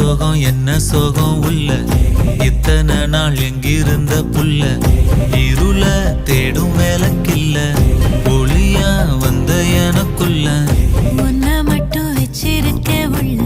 சோகம் என்ன சோகம் உள்ள இத்தனை நாள் எங்கிருந்த புல்ல இருள தேடும் வேலைக்கில்ல ஒளியா வந்த எனக்குள்ள உன்னை மட்டும் வச்சிருக்க உள்ள